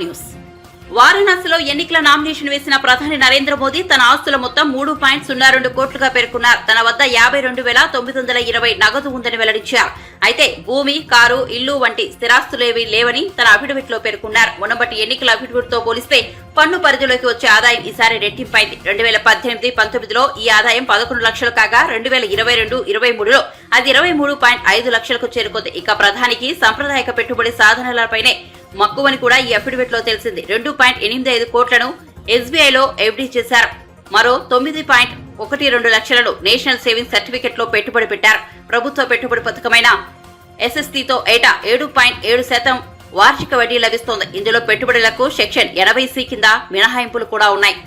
Top news. వారణాసిలో ఎన్నికల nomination వేసిన ప్రధాని నరేంద్ర మోదీ తన ఆస్తుల మొత్తం 3.02 కోట్లుగా పేర్కొన్నారు. తన వద్ద 52,920 నగదు ఉందని వెల్లడించారు. అయితే భూమి, కారు, ఇల్లు వంటి స్థిరాస్తులేవీ లేవని తన అఫిడవిట్ లో పేర్కొన్నారు. మునుపటి ఎన్నికల అఫిడవిట్ తో పోలిస్తే పన్ను పరిధిలోకి వచ్చే ఆదాయం ఈసారి రెట్టింపైంది. 2018-19లో ఈ ఆదాయం 11 లక్షలు కాగా 2022-23లో అది 23.5 లక్షలకు చేరుకుంది. ఇక ప్రధానికి సాంప్రదాయక పెట్టుబడి సాధనాలపైనే మక్కువని కూడా ఈ అఫిడవిట్ లో తెలిసింది. 2.85 కోట్లను ఎస్బీఐలో ఎఫ్డీ చేశారు. మరో 9.12 లక్షలను నేషనల్ సేవింగ్ సర్టిఫికెట్ లో పెట్టుబడి పెట్టారు. ప్రభుత్వ పెట్టుబడి పథకమైన ఎస్ఎస్టీతో ఏటా 7.7% వార్షిక వడ్డీ లభిస్తోంది. ఇందులో పెట్టుబడులకు సెక్షన్ 80C కింద మినహాయింపులు కూడా ఉన్నాయి.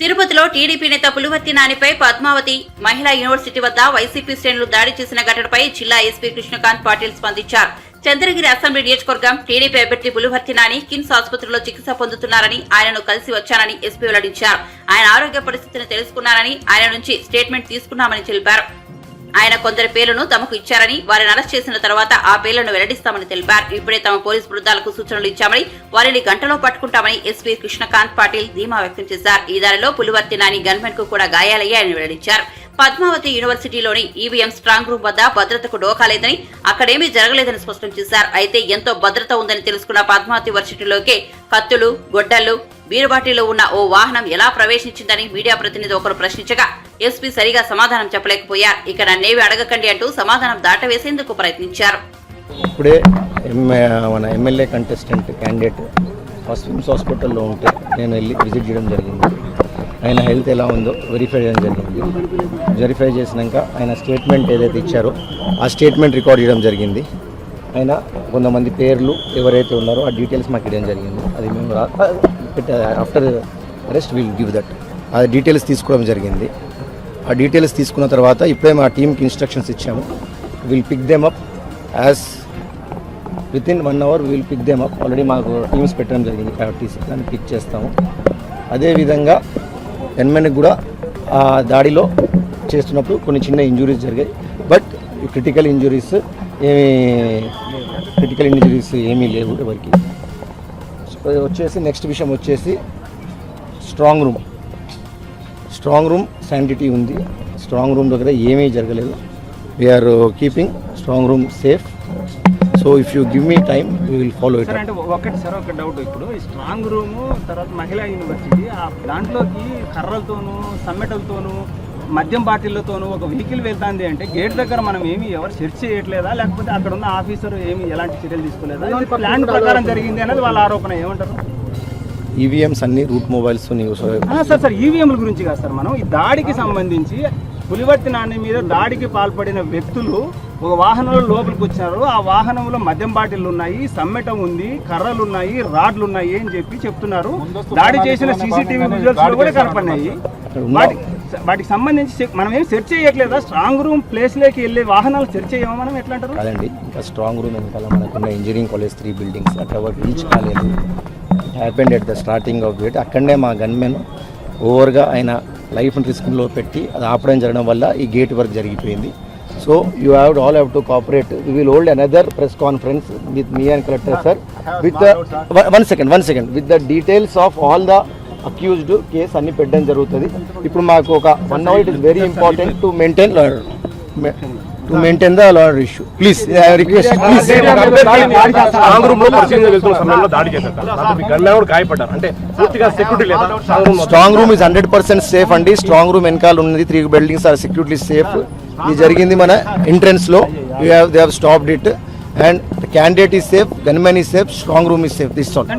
తిరుపతిలో టీడీపీ నేత పులివర్తి నానిపై పద్మావతి మహిళా యూనివర్సిటీ వద్ద వైసీపీ శ్రేణులు దాడి చేసిన ఘటనపై జిల్లా ఎస్పీ కృష్ణకాంత్ పాటిల్ స్పందించారు. చంద్రగిరి అసెంబ్లీ నియోజకవర్గం టీడీపీ అభ్యర్థి పులివర్తి నాని కిమ్స్ ఆసుపత్రిలో చికిత్స పొందుతున్నారని, ఆయనను కలిసి వచ్చానని ఎస్పీ వెల్లడించారు. ఆయన ఆరోగ్య పరిస్థితిని తెలుసుకున్నారని, ఆయన నుంచి స్టేట్మెంట్ తీసుకున్నామని తెలిపారు. ఆయన కొందరి పేర్లను తమకు ఇచ్చారని, వారిని అరెస్ట్ చేసిన తర్వాత ఆ పేర్లను వెల్లడిస్తామని తెలిపారు. ఇప్పుడే తమ పోలీసు బృందాలకు సూచనలు ఇచ్చామని, వారిని గంటలో పట్టుకుంటామని ఎస్పీ కృష్ణకాంత్ పాటిల్ ధీమా వ్యక్తం చేశారు. ఈ దారిలో పులివర్తి నాని గన్మెన్ కు కూడా గాయాలయ్యాయని వెల్లడించారు. పద్మావతి యూనివర్సిటీలోని ఈవీఎం స్ట్రాంగ్ రూమ్ వద్ద భద్రతకు డోకా లేదని, అక్కడేమీ జరగలేదని స్పష్టం చేశారు. అయితే ఎంతో భద్రత ఉందని తెలుసుకున్న పద్మావతి యూనివర్సిటీలోకి కత్తులు, గొడ్డళ్లు, బీరుబాటిలో ఉన్న ఓ వాహనం ఎలా ప్రవేశించిందని మీడియా ప్రతినిధి ఒకరు ప్రశ్నించగా ఎస్పీ సరిగా సమాధానం చెప్పలేకపోయారు. ఇక నన్నేవి అడగకండి అంటూ సమాధానం దాటవేసేందుకు ప్రయత్నించారు. ఇప్పుడే మన ఎమ్మెల్యే కంటెస్టెంట్ క్యాండిడేట్ స్విమ్స్ హాస్పిటల్లో ఉంటే నేను వెళ్ళి విజిట్ చేయడం జరిగింది. ఆయన హెల్త్ ఎలా ఉందో వెరిఫై చేయడం జరిగింది. వెరిఫై చేసినాక ఆయన స్టేట్మెంట్ ఏదైతే ఇచ్చారో ఆ స్టేట్మెంట్ రికార్డ్ చేయడం జరిగింది. ఆయన కొంతమంది పేర్లు ఎవరైతే ఉన్నారో ఆ డీటెయిల్స్ మాకు ఇవ్వడం జరిగింది. అది మేము after arrest will give that ఆ డీటెయిల్స్ తీసుకోవడం జరిగింది. ఆ డీటెయిల్స్ తీసుకున్న తర్వాత ఇప్పుడే మా టీంకి ఇన్స్ట్రక్షన్స్ ఇచ్చాము. Will pick them up as within 1 hour will pick them up. Already మాకు టీమ్స్ పెట్టడం జరిగింది, ప్రయారిటీస్ దాన్ని పిక్ చేస్తాము. అదేవిధంగా గన్మెన్కి కూడా ఆ దాడిలో చేస్తున్నప్పుడు కొన్ని చిన్న ఇంజురీస్ జరిగాయి. బట్ క్రిటికల్ ఇంజురీస్ ఏమీ లేవు ఎవరికి. వచ్చేసి నెక్స్ట్ విషయం వచ్చేసి స్ట్రాంగ్ రూమ్ శానిటీ ఉంది. స్ట్రాంగ్ రూమ్ దగ్గర ఏమీ జరగలేదు. We're keeping strong room safe. So if you give me time we will follow it. అంటే ఒక డౌట్, ఇప్పుడు స్ట్రాంగ్ రూమ్ తర్వాత మహిళా యూనివర్సిటీ దాంట్లోకి కర్రలతోనూ సమ్మెటలతోనూ మద్యం బాటిళ్లతోనూ ఒక వెహికల్ వెళ్తాంది అంటే గేట్ దగ్గర మనం ఎవరు సెర్చ్ చేయట్లేదా, లేకపోతే అక్కడ ఉన్న ఆఫీసర్ ఎలాంటి చర్యలు తీసుకోలేదా? ప్లాన్ ప్రకారం జరిగింది అనేది వాళ్ళ ఆరోపణ. ఏమంటారు? ఈవీఎంస్ అన్ని రూట్ మొబైల్స్ సార్ ఈవీఎంల గురించి కాదు సార్, మనం ఈ దాడికి సంబంధించి పులివర్తి నాని మీద దాడికి పాల్పడిన వ్యక్తులు ఒక వాహనంలో లోపలికి వచ్చినారు. ఆ వాహనంలో మద్యం బాటిల్లు ఉన్నాయి, సమ్మెటం ఉంది, కర్రలు ఉన్నాయి, రాడ్లు ఉన్నాయి అని చెప్తున్నారు. దాడి చేసిన సీసీటీవీ విజువల్స్ లో కూడా కనపడినాయి. వాటికి సంబంధించి మనం ఏం సెర్చ్ చేయట్లేదా? స్ట్రాంగ్ రూమ్ ప్లేస్ లోకి వెళ్ళే వాహనాలు సెర్చ్ చేయమా మనం? ఎట్లా అంటారు? కాదండి, ఇంకా స్ట్రాంగ్ రూమ్ వెనకాల మనకున్న ఇంజనీరింగ్ కాలేజ్ 3 బిల్డింగ్స్ అక్కడ రీచ్ కాలేదు. It happened at the starting of it. అక్కడనే మా గన్మెన్ ఓవర్గా ఆయన లైఫ్ రిస్క్లో పెట్టి అది ఆపడం జరగడం వల్ల ఈ గేట్ వర్క్ జరిగిపోయింది. So you all have to cooperate. We will hold another press conference with me and collector sir with the one second with the details of all the accused case అన్ని పెట్టడం జరుగుతుంది. ఇప్పుడు మాకు ఒక 1 hour it is very important to maintain the law issue. Please, I request. Strong room లో పరిశీలన వెళ్తున్న సమయంలో దాడి చేశారు. గన్మెన్ కూడా గాయపడ్డారు. అంటే పూర్తిగా సెక్యూరిటీ లేదా? స్ట్రాంగ్ రూమ్ is 100% సేఫ్ అండి. స్ట్రాంగ్ రూమ్ వెనకాల ఉన్నది 3 బిల్డింగ్స్ ఆర్ సెక్యూరిటీ సేఫ్. ఇది జరిగింది మన ఎంట్రన్స్ లో. they have stopped it and the candidate is safe, gunman is safe, strong room is safe. This is all.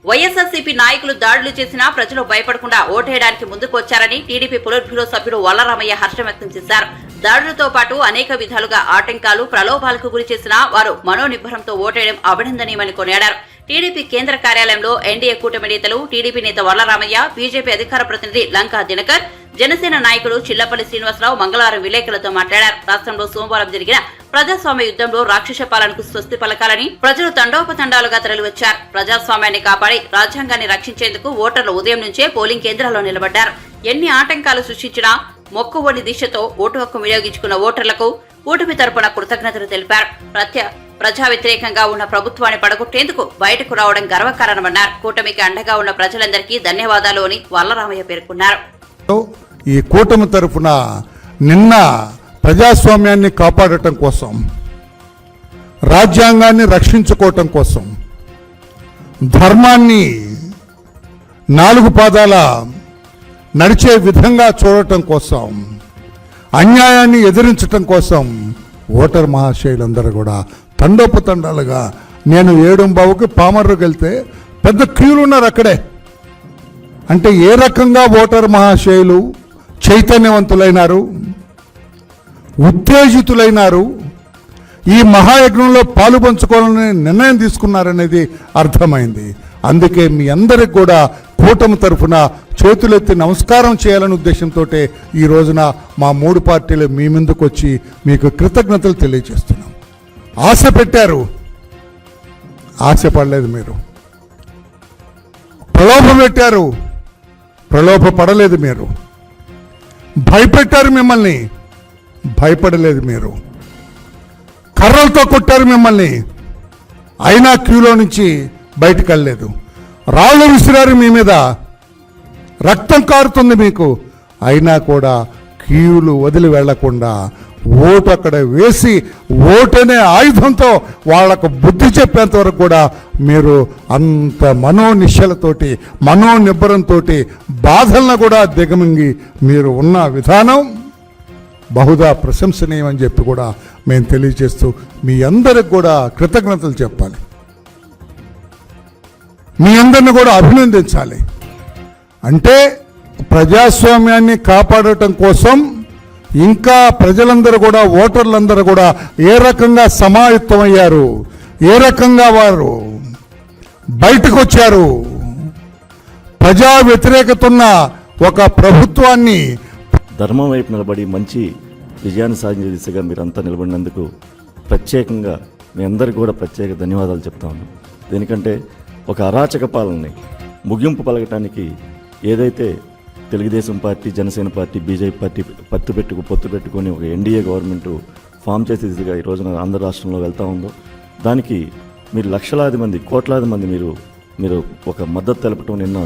YSRCP నాయకులు దాడులు చేసినా ప్రజలు భయపడకుండా ఓటేయడానికి ముందుకు వచ్చారని టీడీపీ పొలిట్ బ్యూరో సభ్యుడు వల్లరామయ్య హర్షం వ్యక్తం చేశారు. దాడులతో పాటు అనేక విధాలుగా ఆటంకాలు, ప్రలోభాలకు గురి చేసినా వారు మనోనిబ్బరంతో ఓటేయడం అభినందనీయమని కొనియాడారు. టీడీపీ కేంద్ర కార్యాలయంలో ఎన్డీఏ కూటమి నేతలు, టీడీపీ నేత వల్లరామయ్య, బీజేపీ అధికార ప్రతినిధి లంకా దినకర్, జనసేన నాయకుడు చిల్లపల్లి శ్రీనివాసరావు మంగళవారం విలేకరులతో మాట్లాడారు. రాష్ట్రంలో సోమవారం జరిగిన ప్రజాస్వామ్య యుద్ధంలో రాక్షస పాలనకు స్వస్తి పలకాలని ప్రజలు తండోపతండాలుగా తరలివచ్చారు. ప్రజాస్వామ్యాన్ని కాపాడి రాజ్యాంగాన్ని రక్షించేందుకు ఓటర్లు ఉదయం నుంచే పోలింగ్ కేంద్రాల్లో నిలబడ్డారు. ఎన్ని ఆటంకాలు సృష్టించినా మొక్కువని దిశతో ఓటు హక్కు వినియోగించుకున్న ఓటర్లకు కూటమి తరపున కృతజ్ఞతలు తెలిపారు. ప్రజా వ్యతిరేకంగా ఉన్న ప్రభుత్వాన్ని పడగొట్టేందుకు బయటకు రావడం గర్వకారణమన్నారు. కూటమికి అండగా ఉన్న ప్రజలందరికీ ధన్యవాదాలు అని వల్లరామయ్య పేర్కొన్నారు. ఈ కూటమి తరపున నిన్న ప్రజాస్వామ్యాన్ని కాపాడటం కోసం, రాజ్యాంగాన్ని రక్షించుకోవటం కోసం, ధర్మాన్ని 4 పాదాల నడిచే విధంగా చూడటం కోసం, అన్యాయాన్ని ఎదిరించటం కోసం ఓటర్ మహాశయులందరూ కూడా తండోపతండాలుగా, నేను 7:15కి పామర్రుకి వెళ్తే పెద్ద క్యూలు ఉన్నారు అక్కడే. అంటే ఏ రకంగా ఓటర్ మహాశయులు చైతన్యవంతులైనారు, ఉత్తేజితులైనారు, ఈ మహాయజ్ఞంలో పాలు పంచుకోవాలని నిర్ణయం తీసుకున్నారనేది అర్థమైంది. అందుకే మీ అందరికి కూడా కూటమి తరఫున చేతులెత్తి నమస్కారం చేయాలనే ఉద్దేశంతో ఈ రోజున మా 3 పార్టీలు మీ ముందుకు వచ్చి మీకు కృతజ్ఞతలు తెలియజేస్తున్నాం. ఆశ పెట్టారు, ఆశపడలేదు. మీరు ప్రలోభ పెట్టారు, ప్రలోభ పడలేదు. మీరు భయపెట్టారు, మిమ్మల్ని భయపడలేదు. మీరు కర్రలతో కొట్టారు మిమ్మల్ని, అయినా క్యూలో నుంచి బయటకు వెళ్ళలేదు. రాళ్ళు విసిరారు మీ మీద, రక్తం కారుతుంది మీకు, అయినా కూడా క్యూలు వదిలి వెళ్లకుండా ఓటు అక్కడ వేసి ఓటనే ఆయుధంతో వాళ్లకు బుద్ధి చెప్పేంత వరకు కూడా మీరు అంత మనోనిశ్చలతోటి, మనోనిబ్బరంతో, బాధలను కూడా దిగమింగి మీరు ఉన్న విధానం బహుదా ప్రశంసనీయం అని చెప్పి కూడా మేము తెలియజేస్తూ మీ అందరికి కూడా కృతజ్ఞతలు చెప్పాలి, మీ అందరిని కూడా అభినందించాలి. అంటే ప్రజాస్వామ్యాన్ని కాపాడటం కోసం ఇంకా ప్రజలందరూ కూడా, ఓటర్లందరూ కూడా ఏ రకంగా సమాయత్తమయ్యారు, ఏ రకంగా వారు బయటకు వచ్చారు, ప్రజా వ్యతిరేకత ఉన్న ఒక ప్రభుత్వాన్ని ధర్మం వైపు నిలబడి మంచి విజయాన్ని సాధించే దిశగా మీరంతా నిలబడినందుకు ప్రత్యేకంగా మీ అందరికీ కూడా ప్రత్యేక ధన్యవాదాలు చెప్తా ఉన్నాం. దేనికంటే ఒక అరాచక పాలనని ముగింపు పలకటానికి ఏదైతే Telugu Desam party, Janasena party, BJP party పొత్తు పెట్టుకొని ఒక ఎన్డీఏ గవర్నమెంట్ ఫామ్ చేసే దిశగా ఈ రోజున ఆంధ్ర రాష్ట్రంలో వెళ్తూ ఉందో దానికి మీరు లక్షలాది మంది, కోట్లాది మంది మీరు ఒక మద్దతు తెలపటం నిన్న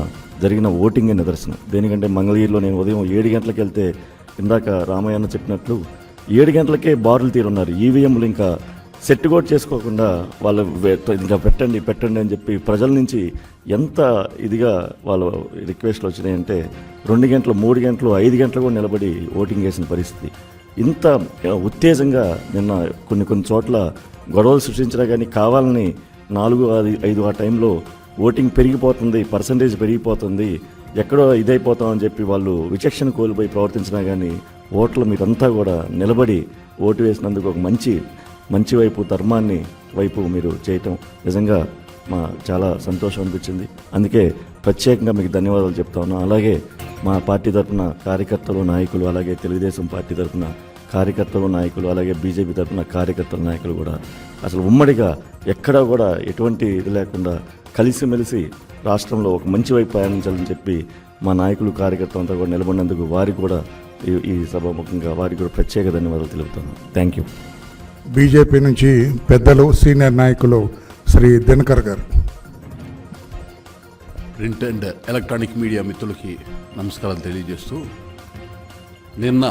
జరిగిన ఓటింగే నిదర్శనం. దేనికంటే మంగళగిరిలో నేను ఉదయం 7 గంటలకు వెళ్తే ఇందాక రామయ్యన్న చెప్పినట్లు 7 గంటలకే బారులు తీరున్నారు. ఈవీఎంలు ఇంకా సెట్ కూడా చేసుకోకుండా వాళ్ళు ఇంకా పెట్టండి అని చెప్పి ప్రజల నుంచి ఎంత ఇదిగా వాళ్ళ రిక్వెస్ట్లు వచ్చినాయంటే 2 గంటలు, 3 గంటలు, 5 గంటలు కూడా నిలబడి ఓటింగ్ చేసిన పరిస్థితి. ఇంత ఉత్తేజంగా నిన్న కొన్ని చోట్ల గొడవలు సృష్టించినా కానీ కావాలని 4-5 ఆ టైంలో ఓటింగ్ పెరిగిపోతుంది, పర్సంటేజ్ పెరిగిపోతుంది, ఎక్కడో ఇదైపోతామని చెప్పి వాళ్ళు విచక్షణ కోల్పోయి ప్రవర్తించినా కానీ ఓట్లు మీరంతా కూడా నిలబడి ఓటు వేసినందుకు ఒక మంచి వైపు, ధర్మాన్ని వైపు మీరు చేయటం నిజంగా మా చాలా సంతోషం అనిపించింది. అందుకే ప్రత్యేకంగా మీకు ధన్యవాదాలు చెప్తా ఉన్నాం. అలాగే మా పార్టీ తరఫున కార్యకర్తలు, నాయకులు, అలాగే తెలుగుదేశం పార్టీ తరఫున కార్యకర్తలు, నాయకులు, అలాగే బీజేపీ తరఫున కార్యకర్తల, నాయకులు కూడా అసలు ఉమ్మడిగా ఎక్కడా కూడా ఎటువంటి ఇది లేకుండా కలిసిమెలిసి రాష్ట్రంలో ఒక మంచి వైపు ప్రయాణించాలని చెప్పి మా నాయకులు, కార్యకర్తలు అంతా కూడా నిలబడినందుకు వారికి కూడా ఈ సభాముఖంగా వారికి కూడా ప్రత్యేక ధన్యవాదాలు తెలుపుతాను. Thank you. బీజేపీ నుంచి పెద్దలు, సీనియర్ నాయకులు శ్రీ దినకర్ గారు. ప్రింట్ అండ్ ఎలక్ట్రానిక్ మీడియా మిత్రులకి నమస్కారాలు తెలియజేస్తూ, నిన్న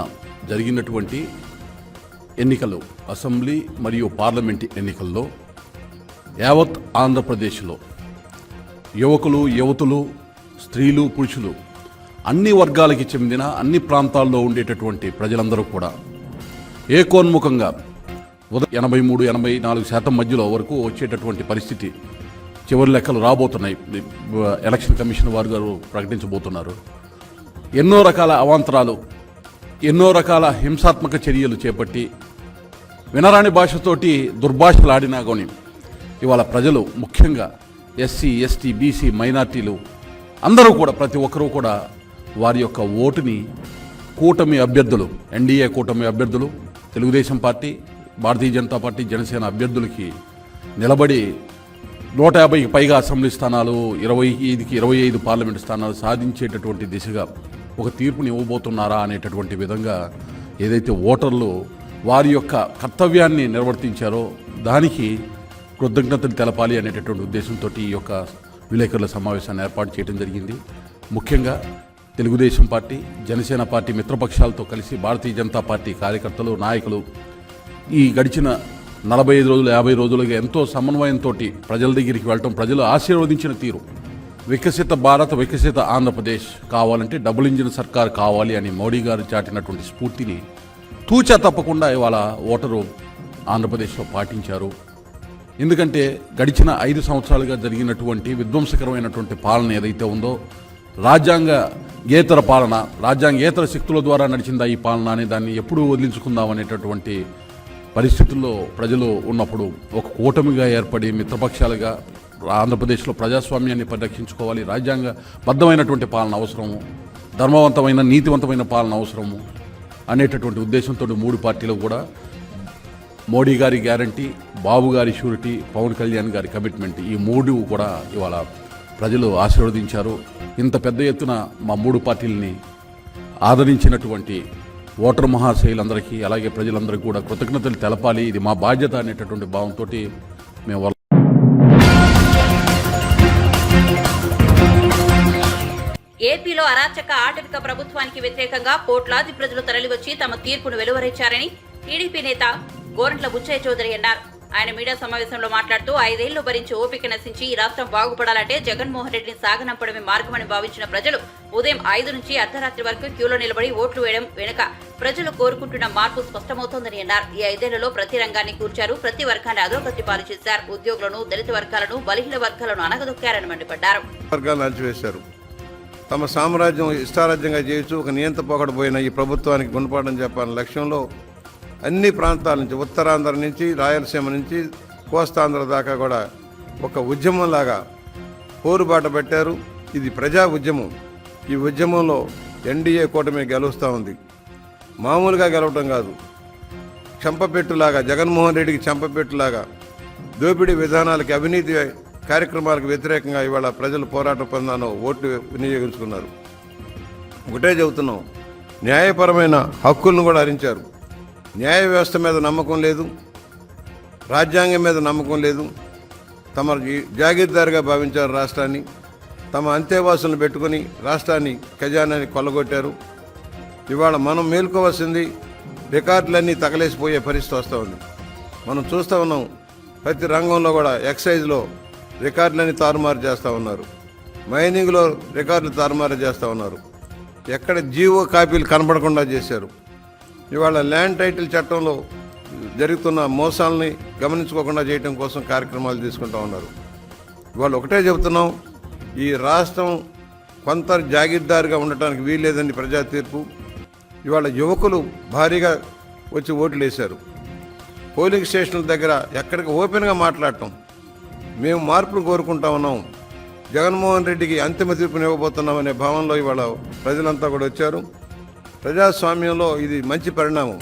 జరిగినటువంటి ఎన్నికలు, అసెంబ్లీ మరియు పార్లమెంట్ ఎన్నికల్లో యావత్ ఆంధ్రప్రదేశ్లో యువకులు, యువతులు, స్త్రీలు, పురుషులు అన్ని వర్గాలకి చెందిన అన్ని ప్రాంతాల్లో ఉండేటటువంటి ప్రజలందరూ కూడా ఏకోన్ముఖంగా 83-84% మధ్యలో వరకు వచ్చేటటువంటి పరిస్థితి చివరి లెక్కలు రాబోతున్నాయి. ఎలక్షన్ కమిషన్ వారు గారు ప్రకటించబోతున్నారు. ఎన్నో రకాల అవాంతరాలు, ఎన్నో రకాల హింసాత్మక చర్యలు చేపట్టి వినరాని భాషతోటి దుర్భాషలాడినా కానీ ఇవాళ ప్రజలు, ముఖ్యంగా ఎస్సీ, ఎస్టీ, బీసీ, మైనార్టీలు అందరూ కూడా, ప్రతి ఒక్కరూ కూడా వారి యొక్క ఓటుని కూటమి అభ్యర్థులు, ఎన్డీఏ కూటమి అభ్యర్థులు, తెలుగుదేశం పార్టీ, భారతీయ జనతా పార్టీ, జనసేన అభ్యర్థులకి నిలబడి 150కి పైగా అసెంబ్లీ స్థానాలు, 25కి 25 పార్లమెంటు స్థానాలు సాధించేటటువంటి దిశగా ఒక తీర్పుని ఇవ్వబోతున్నారా అనేటటువంటి విధంగా ఏదైతే ఓటర్లు వారి యొక్క కర్తవ్యాన్ని నిర్వర్తించారో దానికి కృతజ్ఞతలు తెలపాలి అనేటటువంటి ఉద్దేశంతో ఈ యొక్క విలేకరుల సమావేశాన్ని ఏర్పాటు చేయడం జరిగింది. ముఖ్యంగా తెలుగుదేశం పార్టీ, జనసేన పార్టీ మిత్రపక్షాలతో కలిసి భారతీయ జనతా పార్టీ కార్యకర్తలు, నాయకులు ఈ గడిచిన 45 రోజులు 50 రోజులుగా ఎంతో సమన్వయంతో ప్రజల దగ్గరికి వెళ్ళటం, ప్రజలు ఆశీర్వదించిన తీరు, వికసిత భారత్, వికసిత ఆంధ్రప్రదేశ్ కావాలంటే డబుల్ ఇంజిన్ సర్కార్ కావాలి అని మోడీ గారు చాటినటువంటి స్ఫూర్తిని తూచా తప్పకుండా ఇవాళ ఓటరు ఆంధ్రప్రదేశ్లో పాటించారు. ఎందుకంటే గడిచిన 5 సంవత్సరాలుగా జరిగినటువంటి విధ్వంసకరమైనటువంటి పాలన ఏదైతే ఉందో, రాజ్యాంగేతర పాలన, రాజ్యాంగేతర శక్తుల ద్వారా నడిచిందా ఈ పాలన అనే దాన్ని ఎప్పుడు వదిలించుకుందాం అనేటటువంటి పరిస్థితుల్లో ప్రజలు ఉన్నప్పుడు ఒక కూటమిగా ఏర్పడి మిత్రపక్షాలుగా ఆంధ్రప్రదేశ్లో ప్రజాస్వామ్యాన్ని పరిరక్షించుకోవాలి, రాజ్యాంగబద్ధమైనటువంటి పాలన అవసరము, ధర్మవంతమైన నీతివంతమైన పాలన అవసరము అనేటటువంటి ఉద్దేశంతో 3 పార్టీలు కూడా మోడీ గారి గ్యారంటీ, బాబు గారి షూరిటీ, పవన్ కళ్యాణ్ గారి కమిట్మెంట్, ఈ 3 కూడా ఇవాళ ప్రజలు ఆశీర్వదించారు. ఇంత పెద్ద ఎత్తున మా 3 పార్టీలని ఆదరించినటువంటి ఓటర్ మహాశయులందరికీ, అలాగే ప్రజలందరికీ కూడా కృతజ్ఞతలు తెలపాలి, ఇది మా బాధ్యత అనేటటువంటి భావంతో మేము ఏపీలో అరాచక ఆటవిక ప్రభుత్వానికి వ్యతిరేకంగా కోట్లాది ప్రజలు తరలివచ్చి తమ తీర్పును వెలువరించారని టీడీపీ నేత గోరంట్ల బుచ్చయ్య చౌదరి అన్నారు. ఆయన మీడియా సమావేశంలో మాట్లాడుతూ 5 ఏళ్లు భరించి ఓపిక నశించి ఈ రాష్ట్రం బాగుపడాలంటే జగన్మోహన్ రెడ్డిని సాగనంపడమే మార్గమని భావించిన ప్రజలు ఉదయం 5 నుంచి అర్ధరాత్రి వరకు క్యూలో నిలబడి ఓట్లు వేయడం వెనుక ప్రజలు కోరుకుంటున్న మార్పు స్పష్టమవుతోందని అన్నారు. ఈ 5 ఏళ్లలో ప్రతి రంగాన్ని కూర్చారు, ప్రతి వర్గాన్ని అధోగతి పాలు చేశారు, ఉద్యోగులను, దళిత వర్గాలను, బలహీన వర్గాలను అనగదొక్కారని మండిపడ్డారు. తమ సామ్రాజ్యం ఇష్టారాజ్యంగా చేయొచ్చు, ఒక నియంత పోకడపోయిన ఈ ప్రభుత్వానికి గుణపాఠం చెప్పాలనే లక్ష్యంలో అన్ని ప్రాంతాల నుంచి, ఉత్తరాంధ్ర నుంచి రాయలసీమ నుంచి కోస్తాంధ్ర దాకా కూడా ఒక ఉద్యమంలాగా పోరుబాట పెట్టారు. ఇది ప్రజా ఉద్యమం. ఈ ఉద్యమంలో ఎన్డీఏ కూటమి గెలుస్తూ ఉంది. మామూలుగా గెలవటం కాదు, చెంపపెట్టులాగా, జగన్మోహన్ రెడ్డికి చెంపపెట్టులాగా దోపిడీ విధానాలకి, అవినీతి కార్యక్రమాలకు వ్యతిరేకంగా ఇవాళ ప్రజలు పోరాట పొందాను ఓట్లు వినియోగించుకున్నారు. ఒకటే చెబుతున్నాం, న్యాయపరమైన హక్కులను కూడా హరించారు. న్యాయ వ్యవస్థ మీద నమ్మకం లేదు, రాజ్యాంగం మీద నమ్మకం లేదు. తమ జాగీర్దారుగా భావించారు రాష్ట్రాన్ని. తమ అంతేవాసులను పెట్టుకుని రాష్ట్రాన్ని, ఖజానాన్ని కొల్లగొట్టారు. ఇవాళ మనం మేల్కోవాల్సింది, రికార్డులన్నీ తగలేసిపోయే పరిస్థితి వస్తూ ఉంది. మనం చూస్తూ ఉన్నాం, ప్రతి రంగంలో కూడా ఎక్సైజ్లో రికార్డులన్నీ తారుమారు చేస్తూ ఉన్నారు, మైనింగ్లో రికార్డులు తారుమారు చేస్తూ ఉన్నారు, ఎక్కడ జీవో కాపీలు కనపడకుండా చేశారు. ఇవాళ ల్యాండ్ టైటిల్ చట్టంలో జరుగుతున్న మోసాలని గమనించుకోకుండా చేయడం కోసం కార్యక్రమాలు తీసుకుంటూ ఉన్నారు. ఇవాళ ఒకటే చెబుతున్నాం, ఈ రాష్ట్రం కొంత జాగీర్దారుగా ఉండటానికి వీల్లేదని ప్రజా తీర్పు. ఇవాళ యువకులు భారీగా వచ్చి ఓట్లు వేశారు. పోలింగ్ స్టేషన్ల దగ్గర ఎక్కడికి ఓపెన్గా మాట్లాడటం, మేము మార్పును కోరుకుంటా ఉన్నాం, జగన్మోహన్ రెడ్డికి అంతిమ తీర్పుని ఇవ్వబోతున్నాం అనే భావనలో ఇవాళ ప్రజలంతా కూడా వచ్చారు. ప్రజాస్వామ్యంలో ఇది మంచి పరిణామం.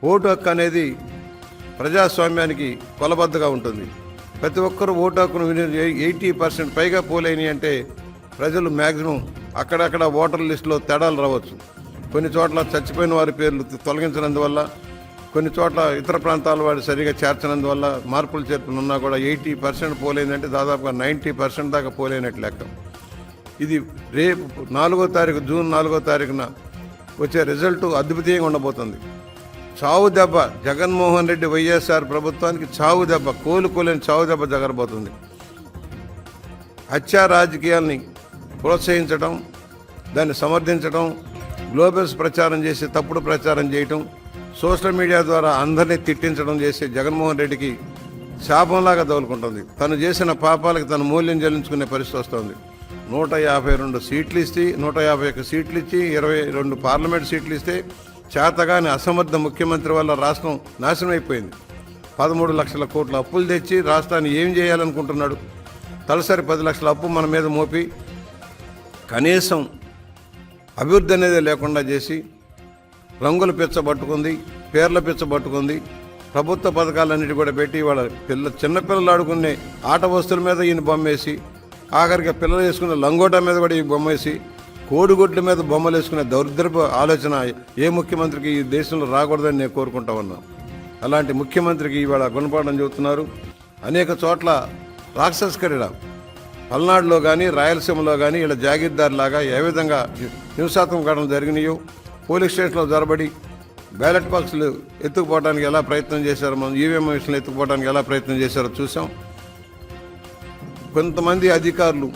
ఓటు హక్కు అనేది ప్రజాస్వామ్యానికి కొలబద్దగా ఉంటుంది. ప్రతి ఒక్కరూ ఓటు హక్కును 80% పైగా పోలేని అంటే ప్రజలు మ్యాక్సిమం అక్కడక్కడ ఓటర్ లిస్టులో తేడాలు రావచ్చు. కొన్ని చోట్ల చచ్చిపోయిన వారి పేర్లు తొలగించినందువల్ల, కొన్ని చోట్ల ఇతర ప్రాంతాల వాడు సరిగా చేర్చనందువల్ల మార్పులు చేర్పులు ఉన్నా కూడా 80% పోలేదంటే దాదాపుగా 90% దాకా పోలేనట్టు లెక్క. ఇది రేపు 4వ తారీఖు, జూన్ 4వ తారీఖున వచ్చే రిజల్ట్ అద్భుతంగా ఉండబోతుంది. చావు దెబ్బ జగన్మోహన్ రెడ్డి వైఎస్ఆర్ ప్రభుత్వానికి చావు దెబ్బ, కోలుకోలేని చావు దెబ్బ జరగబోతుంది. హత్యా రాజకీయాల్ని ప్రోత్సహించడం, దాన్ని సమర్థించడం, గ్లోబల్స్ ప్రచారం చేసి తప్పుడు ప్రచారం చేయటం, సోషల్ మీడియా ద్వారా అందరినీ తిట్టించడం చేసే జగన్మోహన్ రెడ్డికి శాపంలాగా తగులుకుంటుంది. తను చేసిన పాపాలకు తను మూల్యం చెల్లించుకునే పరిస్థితి వస్తుంది. 152 సీట్లు ఇస్తే, 151 సీట్లు ఇచ్చి 22 పార్లమెంట్ సీట్లు ఇస్తే చేతగాని అసమర్థ ముఖ్యమంత్రి వల్ల రాష్ట్రం నాశనం అయిపోయింది. 13 లక్షల కోట్ల అప్పులు తెచ్చి రాష్ట్రాన్ని ఏం చేయాలనుకుంటున్నాడు? తలసరి 10 లక్షల అప్పు మన మీద మోపి కనీసం అభివృద్ధి అనేది లేకుండా చేసి రంగుల పిచ్చ పట్టుకుంది, పేర్ల పిచ్చ పట్టుకుంది. ప్రభుత్వ పథకాలన్నిటి కూడా పెట్టి వాళ్ళ చిన్నపిల్లలు ఆడుకునే ఆట వస్తువుల మీద ఈయన బొమ్మేసి, ఆఖరికి పిల్లలు వేసుకునే లంగోటా మీద కూడా ఈ బొమ్మేసి కోడిగుడ్ల మీద బొమ్మలు వేసుకునే దౌర్దర్భ ఆలోచన ఏ ముఖ్యమంత్రికి ఈ దేశంలో రాకూడదని నేను కోరుకుంటా ఉన్నాను. అలాంటి ముఖ్యమంత్రికి ఇవాళ గుణపాఠం చెబుతున్నారు. అనేక చోట్ల రాక్షస క్రీడ పల్నాడులో కానీ రాయలసీమలో కానీ ఇలా జాగీర్దార్లాగా ఏ విధంగా హింసాత్మక ఘటనలు జరిగినాయో, పోలీస్ స్టేషన్లో జరబడి బ్యాలెట్ బాక్సులు ఎత్తుకుపోవడానికి ఎలా ప్రయత్నం చేశారో, మనం ఈవీఎం మిషన్లు ఎత్తుకుపోవడానికి ఎలా ప్రయత్నం చేశారో చూసాం. కొంతమంది అధికారులు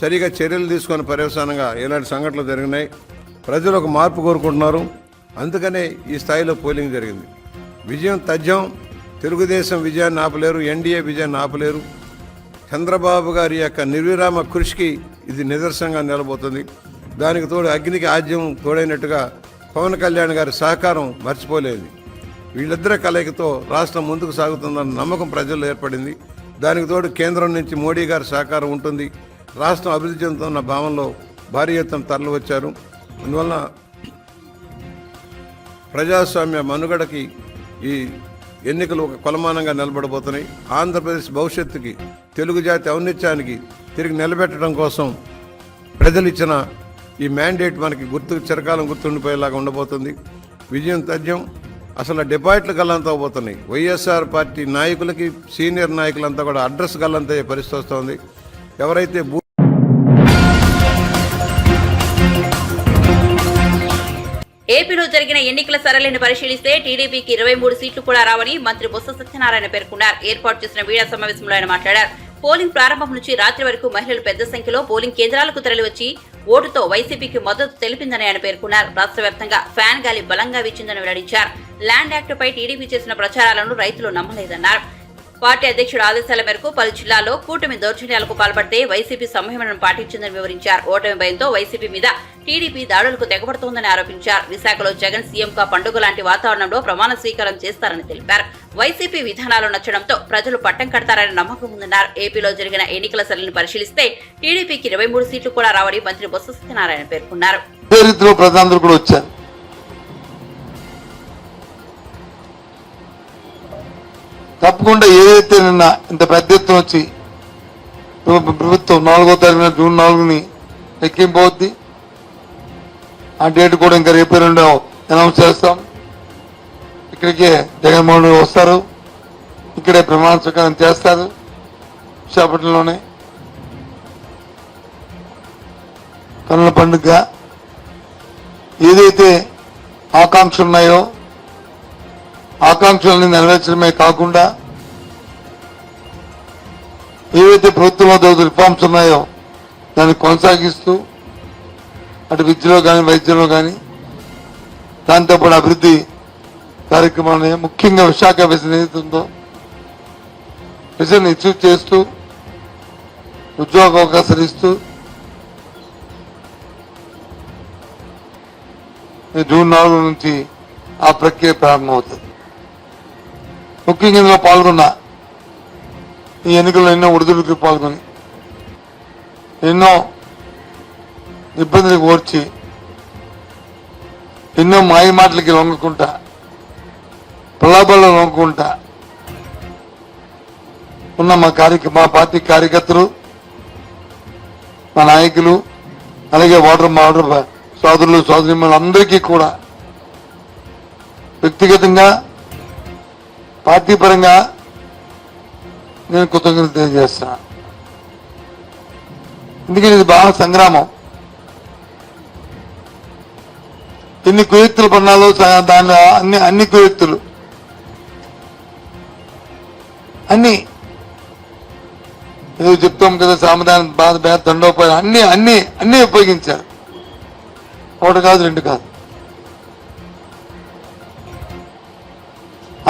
సరిగా చర్యలు తీసుకొని పర్యవసానంగా ఇలాంటి సంఘటనలు జరిగినాయి. ప్రజలు ఒక మార్పు కోరుకుంటున్నారు. అందుకనే ఈ స్థాయిలో పోలింగ్ జరిగింది. విజయం తథ్యం. తెలుగుదేశం విజయాన్ని ఆపలేరు, ఎన్డీఏ విజయాన్ని ఆపలేరు. చంద్రబాబు గారి యొక్క నిర్విరామ కృషికి ఇది నిదర్శనంగా నిలబోతుంది. దానికి తోడు అగ్నికి ఆజ్యం తోడైనట్టుగా పవన్ కళ్యాణ్ గారి సహకారం మర్చిపోలేదు. వీళ్ళిద్దరి కలయికతో రాష్ట్రం ముందుకు సాగుతుందన్న నమ్మకం ప్రజల్లో ఏర్పడింది. దానికి తోడు కేంద్రం నుంచి మోడీ గారి సహకారం ఉంటుంది. రాష్ట్రం అభివృద్ధి చెందుతున్న భావనలో భారీ ఎత్తున తరలి వచ్చారు. అందువలన ప్రజాస్వామ్య మనుగడకి ఈ ఎన్నికలు ఒక కొలమానంగా నిలబడబోతున్నాయి. ఆంధ్రప్రదేశ్ భవిష్యత్తుకి, తెలుగు జాతి ఔన్నత్యానికి తిరిగి నిలబెట్టడం కోసం ప్రజలు ఇచ్చిన ఈ మ్యాండేట్ మనకి చిరకాలం గుర్తుండిపోయేలాగా ఉండబోతుంది. విజయం తథ్యం. అసలు డిపాజిట్లు గల్లంతా అవబోతున్నాయి. వైఎస్ఆర్ పార్టీ నాయకులకి, సీనియర్ నాయకులంతా కూడా అడ్రస్ గల్లంతయ్యే పరిస్థితి వస్తుంది. ఎవరైతే ఏపీలో జరిగిన ఎన్నికల సరళిని పరిశీలిస్తే టీడీపీకి 23 సీట్లు కూడా రావని మంత్రి బొత్స సత్యనారాయణ పేర్కొన్నారు. ఏర్పాటు చేసిన మీడియా సమావేశంలో ఆయన మాట్లాడారు. పోలింగ్ ప్రారంభం నుంచి రాత్రి వరకు మహిళలు పెద్ద సంఖ్యలో పోలింగ్ కేంద్రాలకు తరలివచ్చి ఓటుతో వైసీపీకి మద్దతు తెలిపిందని ఆయన పేర్కొన్నారు. రాష్ట్ర వ్యాప్తంగా ఫ్యాన్ గాలి బలంగా వీచిందని వెల్లడించారు. ల్యాండ్ యాక్ట్పై టీడీపీ చేసిన ప్రచారాలను రైతులు నమ్మలేదన్నారు. పార్టీ అధ్యక్షుడు ఆదేశాల మేరకు పలు జిల్లాల్లో కూటమి దౌర్జన్యాలకు పాల్పడితే వైసీపీ సంయమనం పాటించిందని వివరించారు. ఓటమి భయంతో వైసీపీ మీద టీడీపీ దాడులకు తెగబడుతోందని ఆరోపించారు. విశాఖలో జగన్ సీఎంగా పండుగ లాంటి వాతావరణంలో ప్రమాణ స్వీకారం చేస్తారని తెలిపారు. వైసీపీ విధానాలు నచ్చడంతో ప్రజలు పట్టం కడతారని నమ్మకం ఉందన్నారు. ఏపీలో జరిగిన ఎన్నికల సరళిని పరిశీలిస్తే టీడీపీకి 23 సీట్లు కూడా రావని మంత్రి బొత్స సత్యనారాయణ పేర్కొన్నారు. తప్పకుండా ఏదైతే నిన్న ఇంత పెద్ద ఎత్తున వచ్చి ప్రభుత్వం 4వ తారీఖున జూన్ 4ని లెక్కింపు అవుద్ది. ఆ డేట్ కూడా ఇంకా రేపు 2 అనౌన్స్ చేస్తాం. ఇక్కడికే జగన్మోహన్ రెడ్డి వస్తారు, ఇక్కడే ప్రమాణ స్వీకారం చేస్తారు. విశాఖపట్నంలోనే కన్నుల పండుగ ఏదైతే ఆకాంక్షలు ఉన్నాయో ఆకాంక్షలను నెరవేర్చడమే కాకుండా ఏవైతే ప్రభుత్వంలో రిఫార్మ్స్ ఉన్నాయో దాన్ని కొనసాగిస్తూ అటు విద్యలో కానీ వైద్యంలో కానీ దాంతోపాటు అభివృద్ధి కార్యక్రమాలని ముఖ్యంగా విశాఖ విజన్ ఏదైతుందో విజన్ అచీవ్ చేస్తూ ఉద్యోగ అవకాశాలు ఇస్తూ జూన్ 4 నుంచి ఆ ప్రక్రియ ప్రారంభమవుతుంది. ముఖ్యంగా ఇందులో పాల్గొన్న ఈ ఎన్నికల్లో ఎన్నో ఒడిదుడుకు పాల్గొని ఎన్నో ఇబ్బందులకు ఓర్చి ఎన్నో మాయ మాటలకి లొంగకుండా ప్రలాభాల్లో లొంగకుండా ఉన్న మా పార్టీ కార్యకర్తలు, మా నాయకులు, అలాగే ఓటర్ సోదరులు సోదరిమణులు అందరికీ కూడా వ్యక్తిగతంగా పార్టీ పరంగా నేను కృతజ్ఞతలు తెలియజేస్తున్నా. ఎందుకంటే ఇది బాగా సంగ్రామం. ఎన్ని కుయుక్తులు పన్నాలో దానిలో అన్ని కుయుక్తులు అన్ని ఏదో చెప్తాం కదా, సామధానం బాధ దండోపాయం అన్ని ఉపయోగించారు. 1 కాదు 2 కాదు.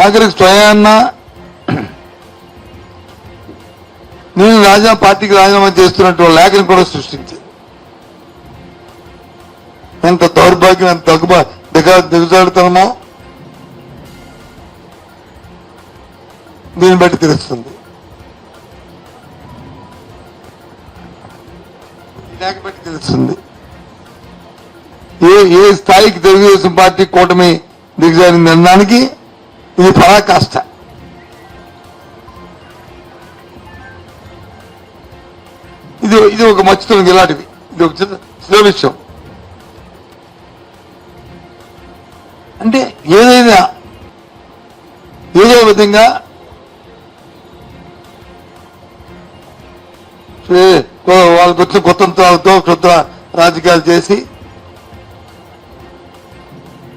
ఆఖరికి స్వయాన్న నేను పార్టీకి రాజీనామా చేస్తున్నట్టు లేఖను కూడా సృష్టించారు. ఎంత దౌర్భాగ్యం, ఎంత దిగజాడుతామో దీన్ని బట్టి తెలుస్తుంది. లేఖ బట్టి తెలుస్తుంది ఏ స్థాయికి తెలుగుదేశం పార్టీ కూటమి దిగజారింది అనడానికి ఇది పరాకాష్ట. ఇది ఒక మచ్చుతున్నది. ఇలాంటివి ఇది ఒక ఇదో విషయం. అంటే ఏదైనా ఏదో విధంగా వాళ్ళకి వచ్చిన కొత్త కొత్త రాజకీయాలు చేసి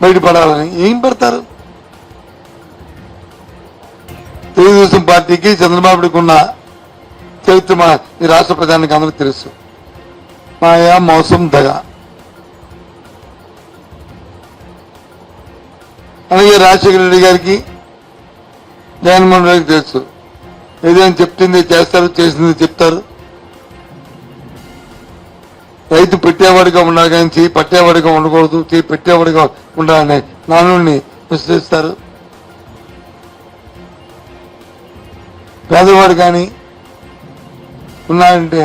బయటపడాలని ఏం పెడతారు? తెలుగుదేశం పార్టీకి చంద్రబాబుకి ఉన్న చరిత్ర ఈ రాష్ట్ర ప్రజానికి అందరికీ తెలుసు. మాయా, మోసం, దగ. అలాగే రాజశేఖర రెడ్డి గారికి, జగన్మోహన్ రెడ్డికి తెలుసు. ఏదైనా చెప్తుంది చేస్తారు, చేసింది చెప్తారు. రైతు పెట్టేవాడిగా ఉండాలి కానీ చేయి పట్టేవాడిగా ఉండకూడదు, చేయి పెట్టేవాడిగా ఉండాలని నానుడిని విశ్లేషిస్తారు. పేదవాడు కానీ ఉన్నాడంటే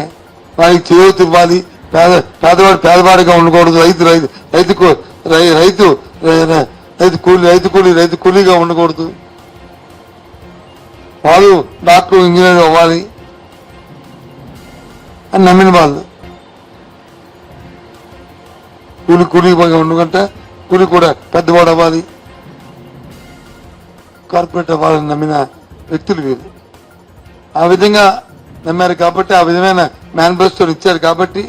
వాడికి చేయూత ఇవ్వాలి. పేదవాడిగా ఉండకూడదు. రైతు కూలీగా ఉండకూడదు. వాళ్ళు డాక్టర్, ఇంజనీర్ అవ్వాలి అని నమ్మిన వాళ్ళు. కూలీగా ఉండకంటే కూలి కూడా పెద్దవాడు అవ్వాలి, కార్పొరేట్ అవ్వాలని నమ్మిన వ్యక్తులు వీరు. ఆ విధంగా నమ్మారు కాబట్టి, ఆ విధమైన మేనిఫెస్టోని ఇచ్చారు కాబట్టి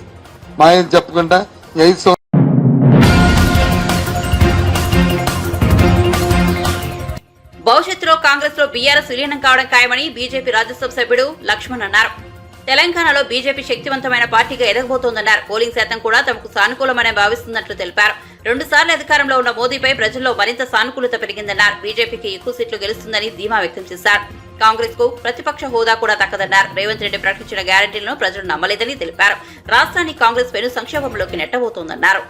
మా ఏం చెప్పకుండా 5 సంవత్సరాలు భవిష్యత్తులో కాంగ్రెస్ లో బీఆర్ఎస్ విలీనం కావడం ఖాయమని బీజేపీ రాజ్యసభ సభ్యుడు లక్ష్మణ్ అన్నారు. తెలంగాణలో బీజేపీ శక్తివంతమైన పార్టీగా ఎదగబోతోందన్నారు. పోలింగ్ శాతం కూడా తమకు సానుకూలమనే భావిస్తున్నట్లు తెలిపారు. 2 సార్లు అధికారంలో ఉన్న మోదీపై ప్రజల్లో మరింత సానుకూలత పెరిగిందన్నారు. బీజేపీకి ఎక్కువ సీట్లు గెలుస్తుందని ధీమా వ్యక్తం చేశారు. కాంగ్రెస్ కు ప్రతిపక్ష హోదా కూడా దక్కదన్నారు. రేవంత్ రెడ్డి ప్రకటించిన గ్యారంటీలను ప్రజలు నమ్మలేదని తెలిపారు. రాష్ట్రాన్ని కాంగ్రెస్ పెను సంక్షోభంలోకి నెట్టబోతోందన్నారు.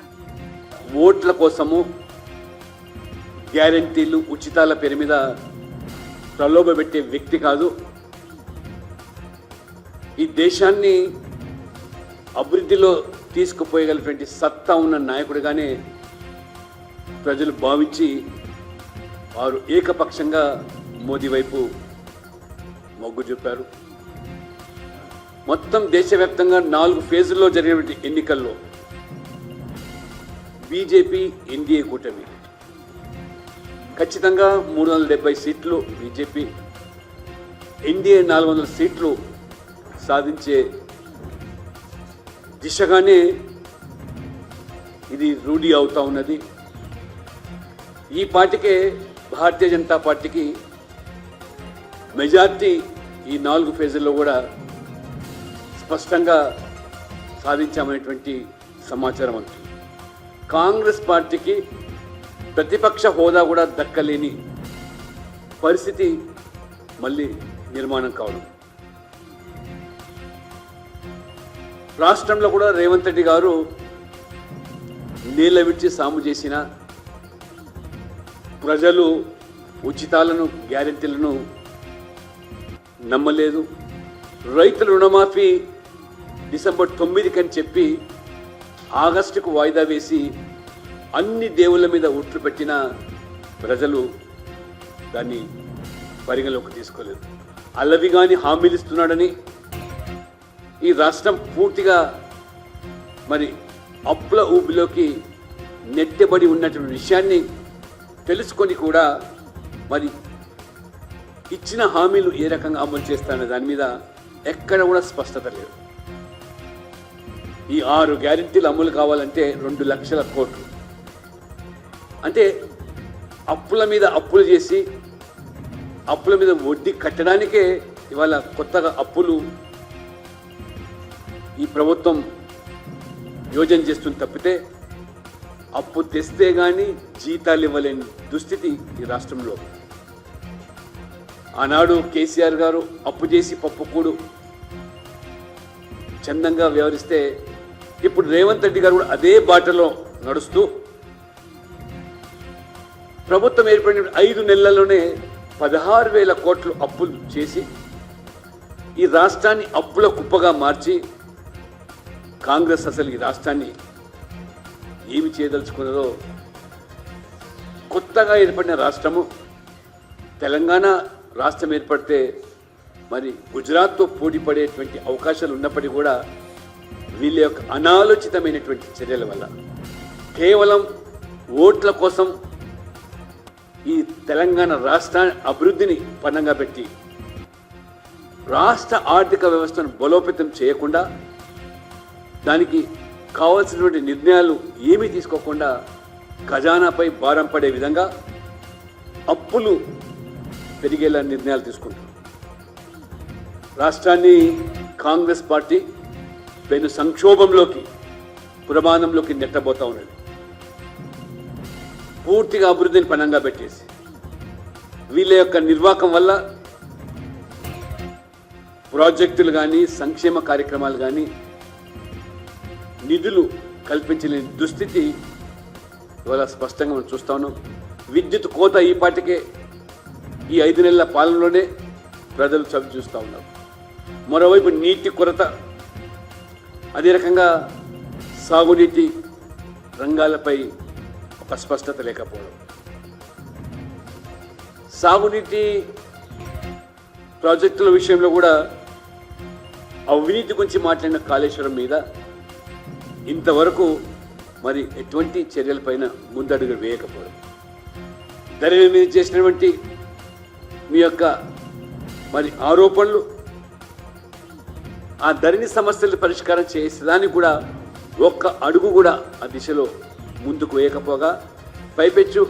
ఓట్ల కోసము గ్యారంటీలు, ఉచితాల పేరు మీద ప్రలోభపెట్టే వ్యక్తి కాదు. ఈ దేశాన్ని అభివృద్ధిలో తీసుకుపోయగలిగినటువంటి సత్తా ఉన్న నాయకుడిగానే ప్రజలు భావించి వారు ఏకపక్షంగా మోదీ వైపు మొగ్గు చూపారు. మొత్తం దేశవ్యాప్తంగా 4 ఫేజుల్లో జరిగినటువంటి ఎన్నికల్లో బీజేపీ, ఎన్డీఏ కూటమి ఖచ్చితంగా 370 సీట్లు బీజేపీ, ఎన్డీఏ 400 సీట్లు సాధించే దిశగానే ఇది రూఢీ అవుతా ఉన్నది. ఈ పార్టీకే, భారతీయ జనతా పార్టీకి మెజార్టీ ఈ 4 ఫేజుల్లో కూడా స్పష్టంగా సాధించామనేటువంటి సమాచారం ఉంది. కాంగ్రెస్ పార్టీకి ప్రతిపక్ష హోదా కూడా దక్కలేని పరిస్థితి మళ్ళీ నిర్మాణం కావడం. రాష్ట్రంలో కూడా రేవంత్ రెడ్డి గారు నీళ్ళ విడిచి సాము చేసిన ప్రజలు ఉచితాలను, గ్యారెంటీలను నమ్మలేదు. రైతుల రుణమాఫీ డిసెంబర్ 9 అని చెప్పి ఆగస్టుకు వాయిదా వేసి అన్ని దేవుళ్ళ మీద ఒట్లు పెట్టిన ప్రజలు దాన్ని పరిగణలోకి తీసుకోలేదు. అల్లవిగాని హామీలు ఇస్తున్నాడని ఈ రాష్ట్రం పూర్తిగా మరి అప్పుల ఊబిలోకి నెట్టబడి ఉన్నటువంటి విషయాన్ని తెలుసుకొని కూడా మరి ఇచ్చిన హామీలు ఏ రకంగా అమలు చేస్తారనే దాని మీద ఎక్కడ కూడా స్పష్టత లేదు. ఈ 6 గ్యారెంటీలు అమలు కావాలంటే 2 లక్షల కోట్లు. అంటే అప్పుల మీద అప్పులు చేసి అప్పుల మీద వడ్డీ కట్టడానికే ఇవాళ కొత్తగా అప్పులు ఈ ప్రభుత్వం యోజన చేస్తుంది తప్పితే అప్పు తెస్తే కానీ జీతాలు ఇవ్వలేని దుస్థితి ఈ రాష్ట్రంలో. ఆనాడు కేసీఆర్ గారు అప్పు చేసి పప్పుకూడు చందంగా వ్యవహరిస్తే ఇప్పుడు రేవంత్ రెడ్డి గారు కూడా అదే బాటలో నడుస్తూ ప్రభుత్వం ఏర్పడిన 5 నెలల్లోనే 16,000 కోట్లు అప్పులు చేసి ఈ రాష్ట్రాన్ని అప్పుల కుప్పగా మార్చి కాంగ్రెస్ అసలు ఈ రాష్ట్రాన్ని ఏమి చేయదలుచుకున్నదో, కొత్తగా ఏర్పడిన రాష్ట్రము తెలంగాణ రాష్ట్రం ఏర్పడితే మరి గుజరాత్తో పోటీ పడేటువంటి అవకాశాలు ఉన్నప్పటికీ కూడా వీళ్ళ యొక్క అనాలోచితమైనటువంటి చర్యల వల్ల కేవలం ఓట్ల కోసం ఈ తెలంగాణ రాష్ట్ర అభివృద్ధిని పన్నంగా పెట్టి రాష్ట్ర ఆర్థిక వ్యవస్థను బలోపేతం చేయకుండా దానికి కావాల్సినటువంటి నిర్ణయాలు ఏమీ తీసుకోకుండా ఖజానాపై భారం పడే విధంగా అప్పులు పెరిగేలా నిర్ణయాలు తీసుకుంటారు. రాష్ట్రాన్ని కాంగ్రెస్ పార్టీ పెను సంక్షోభంలోకి ప్రమాదంలోకి నెట్టబోతా ఉన్నది. పూర్తిగా అభివృద్ధిని పనంగా పెట్టేసి వీళ్ళ యొక్క నిర్వాహకం వల్ల ప్రాజెక్టులు కానీ సంక్షేమ కార్యక్రమాలు కానీ నిధులు కల్పించలేని దుస్థితి ఇవాళ స్పష్టంగా మనం చూస్తా ఉన్నాం. విద్యుత్ కోత ఈ పాటికే ఈ 5 నెలల పాలనలోనే ప్రజలు చవి చూస్తూ ఉన్నారు. మరోవైపు నీటి కొరత, అదే రకంగా సాగునీటి రంగాలపై ఒక స్పష్టత లేకపోవడం, సాగునీటి ప్రాజెక్టుల విషయంలో కూడా అవినీతి గురించి మాట్లాడిన కాళేశ్వరం మీద ఇంతవరకు మరి ఎటువంటి చర్యలపైన ముందడుగు వేయకపోవడం, ధరణి మీద చేసినటువంటి మీ యొక్క మరి ఆరోపణలు ఆ ధరణి సమస్యలు పరిష్కారం చేసేదానికి కూడా ఒక్క అడుగు కూడా ఆ దిశలో ముందుకు వేయకపోగా పైపెచ్చు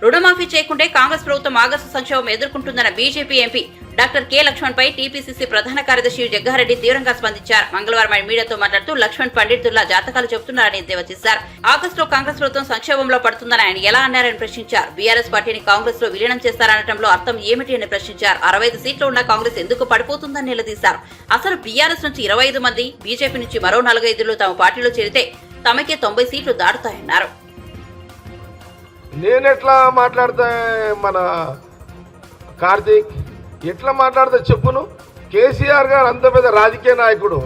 రుణమాఫీ చేయకుంటే కాంగ్రెస్ ప్రభుత్వం ఆగస్టు సంక్షోభం ఎదుర్కొంటుందన్న BJP MP doctor K Laxman పై టీపీసీసీ ప్రధాన కార్యదర్శి జగ్గారెడ్డి తీవ్రంగా స్పందించారు. మంగళవారం ఆయన మీడియాతో మాట్లాడుతూ లక్ష్మణ్ పండితుల్లా జాతకాలు చెబుతున్నారని ఎద్దేవా చేశారు. ఆగస్టులో కాంగ్రెస్ ప్రభుత్వం సంక్షోభంలో పడుతుందని ఆయన ఎలా అన్నారని ప్రశ్నించారు. బీఆర్ఎస్ పార్టీని కాంగ్రెస్ లో విలీనం చేస్తారనటంలో అర్థం ఏమిటి అని ప్రశ్నించారు. 65 సీట్లు ఉన్న కాంగ్రెస్ ఎందుకు పడిపోతుందని నిలదీశారు. అసలు బీఆర్ఎస్ నుంచి 25 మంది, బీజేపీ నుంచి మరో 4-5 తమ పార్టీలో చేరితే తమకే 90 సీట్లు దాటుతాయన్నారు. నేనెట్లా మాట్లాడతా, మన కార్తీక్ ఎట్లా మాట్లాడతా చెప్పును. కేసీఆర్ గారు అంత పెద్ద రాజకీయ నాయకుడు,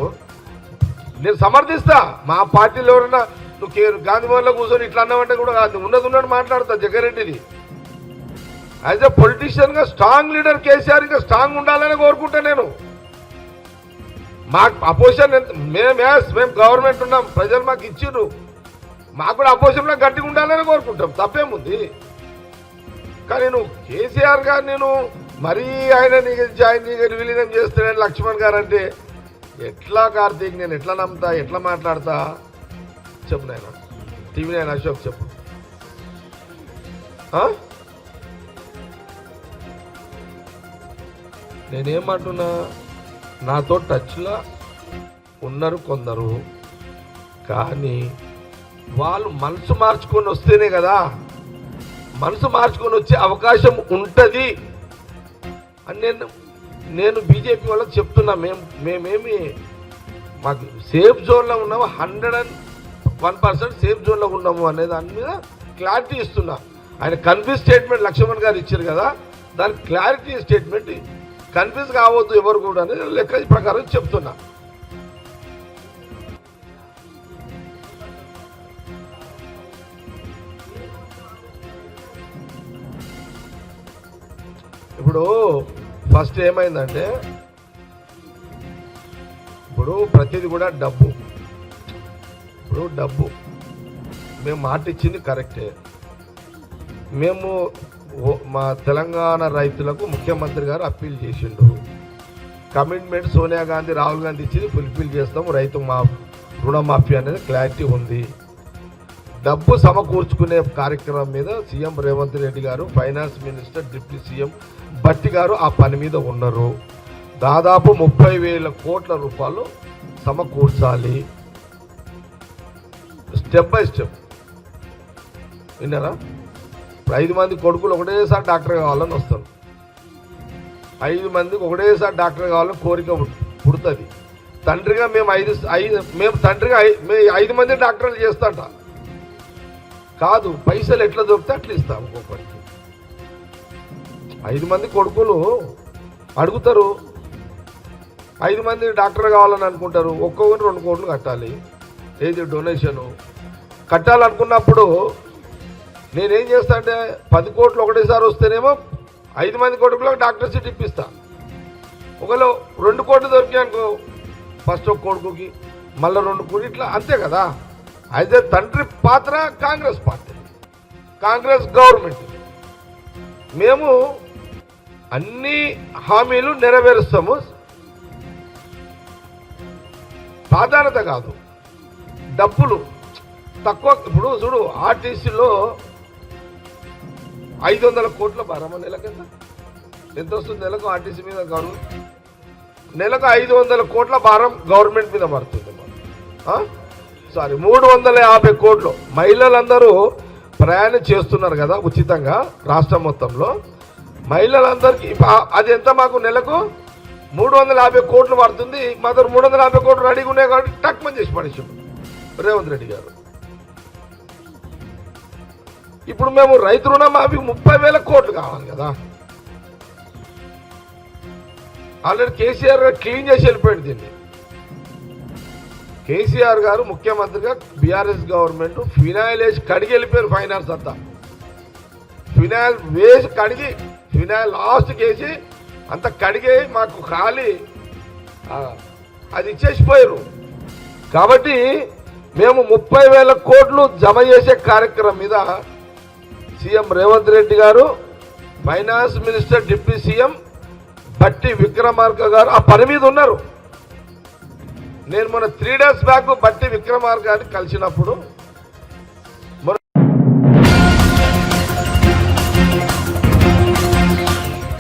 నేను సమర్థిస్తా. మా పార్టీలో ఎవరైనా నువ్వు గాంధీభవన్లో కూర్చొని ఇట్లా అన్నావంటే కూడా ఉన్నది మాట్లాడతా. జగ్గారెడ్డిది యాజ్ ఎ పొలిటీషియన్గా స్ట్రాంగ్ లీడర్ కేసీఆర్ ఇంకా స్ట్రాంగ్ ఉండాలని కోరుకుంటా నేను. మాకు అపోజిషన్ మేము గవర్నమెంట్ ఉన్నాం, ప్రజలు మాకు ఇచ్చిర్రు, మాకు కూడా అపోజిషన్లో గట్టిగా ఉండాలని కోరుకుంటాం, తప్పేముంది. కానీ నువ్వు కేసీఆర్ గారు నేను మరీ ఆయన విలీనం చేస్తాడని లక్ష్మణ్ గారు అంటే ఎట్లా కార్తీక్, నేను ఎట్లా నమ్ముతా, ఎట్లా మాట్లాడతా చెప్పు నాయన. టీవీ నైన్ అశోక్ చెప్పు. నేనేమంటున్నా, నాతో టచ్లో ఉన్నారు కొందరు, కానీ వాళ్ళు మనసు మార్చుకొని వస్తేనే కదా, మనసు మార్చుకొని వచ్చే అవకాశం ఉంటుంది అని నేను బీజేపీ వాళ్ళకి చెప్తున్నా. మేమేమి మాకు సేఫ్ జోన్లో ఉన్నాము, 101% సేఫ్ జోన్లో ఉన్నాము అనే దాని మీద క్లారిటీ ఇస్తున్నా. ఆయన కన్ఫ్యూజ్ స్టేట్మెంట్ లక్ష్మణ్ గారు ఇచ్చారు కదా, దానికి క్లారిటీ స్టేట్మెంట్, కన్ఫ్యూజ్ కావద్దు ఎవరు కూడా అనేది లెక్క ప్రకారం చెప్తున్నా. ఇప్పుడు ఫస్ట్ ఏమైందంటే, ఇప్పుడు ప్రతిది కూడా డబ్బు. ఇప్పుడు డబ్బు మేము మాట ఇచ్చింది కరెక్టే. మేము మా తెలంగాణ రైతులకు ముఖ్యమంత్రి గారు అప్పీల్ చేసిండు, కమిట్మెంట్ సోనియా గాంధీ రాహుల్ గాంధీ ఇచ్చింది ఫుల్ఫిల్ చేస్తాము, రైతు రుణమాఫీ అనేది క్లారిటీ ఉంది. డబ్బు సమకూర్చుకునే కార్యక్రమం మీద సీఎం రేవంత్ రెడ్డి గారు, finance minister deputy CM Bhatti గారు ఆ పని మీద ఉన్నారు. దాదాపు 30,000 కోట్ల రూపాయలు సమకూర్చాలి, స్టెప్ బై స్టెప్. విన్నారా? 5 మంది కొడుకులు ఒకటేసారి డాక్టర్ కావాలని వస్తారు, 5 మందికి ఒకటేసారి డాక్టర్ కావాలని కోరిక పుడుతుంది. తండ్రిగా మేము 5 మంది డాక్టర్లు చేస్తాంట కాదు, పైసలు ఎట్లా దొరికితే అట్లా ఇస్తాం. ఒక్కొక్కరికి 5 మంది కొడుకులు అడుగుతారు, 5 మంది డాక్టర్ కావాలని అనుకుంటారు, ఒక్కొక్కరు 2 కోట్లు కట్టాలి, ఏది డొనేషను కట్టాలనుకున్నప్పుడు నేనేం చేస్తా అంటే 10 కోట్లు ఒకటేసారి వస్తేనేమో 5 మంది కొడుకులకు డాక్టర్ సీట్ ఇప్పిస్తా, ఒకవేళ 2 కోట్లు దొరికాయనుకో ఫస్ట్ ఒక కొడుకుకి మళ్ళీ 2 కోట్లు ఇట్లా అంతే కదా. అయితే తండ్రి పాత్ర కాంగ్రెస్ పార్టీ, కాంగ్రెస్ గవర్నమెంట్. మేము అన్ని హామీలు నెరవేరుస్తాము. ప్రాధాన్యత కాదు, డబ్బులు తక్కువ. ఇప్పుడు చూడు, ఆర్టీసీలో 500 కోట్ల భారమ నెలకు ఎంత వస్తుంది? నెలకు ఆర్టీసీ మీద గవర్నమెంట్ నెలకు 500 కోట్ల భారం గవర్నమెంట్ మీద పడుతుంది. సారీ 350 కోట్లు. మహిళలందరూ ప్రయాణం చేస్తున్నారు కదా ఉచితంగా రాష్ట్రం మొత్తంలో. మహిళలందరికీ అది ఎంత? మాకు నెలకు 350 కోట్లు పడుతుంది. మా దగ్గర 350 కోట్లు రెడీగా ఉన్నాయి కాబట్టి టక్మని చేసి పడేసాం రేవంత్ రెడ్డి గారు. ఇప్పుడు మేము రైతు రుణమాఫీ 30,000 కోట్లు కావాలి కదా. ఆల్రెడీ కేసీఆర్ గారు క్లీన్ చేసి వెళ్ళిపోయాడు దీన్ని. కేసీఆర్ గారు ముఖ్యమంత్రిగా బీఆర్ఎస్ గవర్నమెంట్ ఫినాయిల్ వేసి కడిగి వెళ్ళిపోయారు. ఫైనాన్స్ అంతా ఫినాయిల్ వేసి కడిగి, ఫినాయిల్ లాస్ట్కి వేసి అంత కడిగే మాకు ఖాళీ అది ఇచ్చేసిపోయారు. కాబట్టి మేము 30,000 కోట్లు జమ చేసే కార్యక్రమం మీద సీఎం రేవంత్ రెడ్డి గారు, ఫైనాన్స్ మినిస్టర్ డిప్యూటీ సీఎం బట్టి విక్రమార్క గారు ఆ పని మీద ఉన్నారు. నేను మొన్న 3 days బ్యాక్ బట్టి విక్రమార్క గారిని కలిసినప్పుడు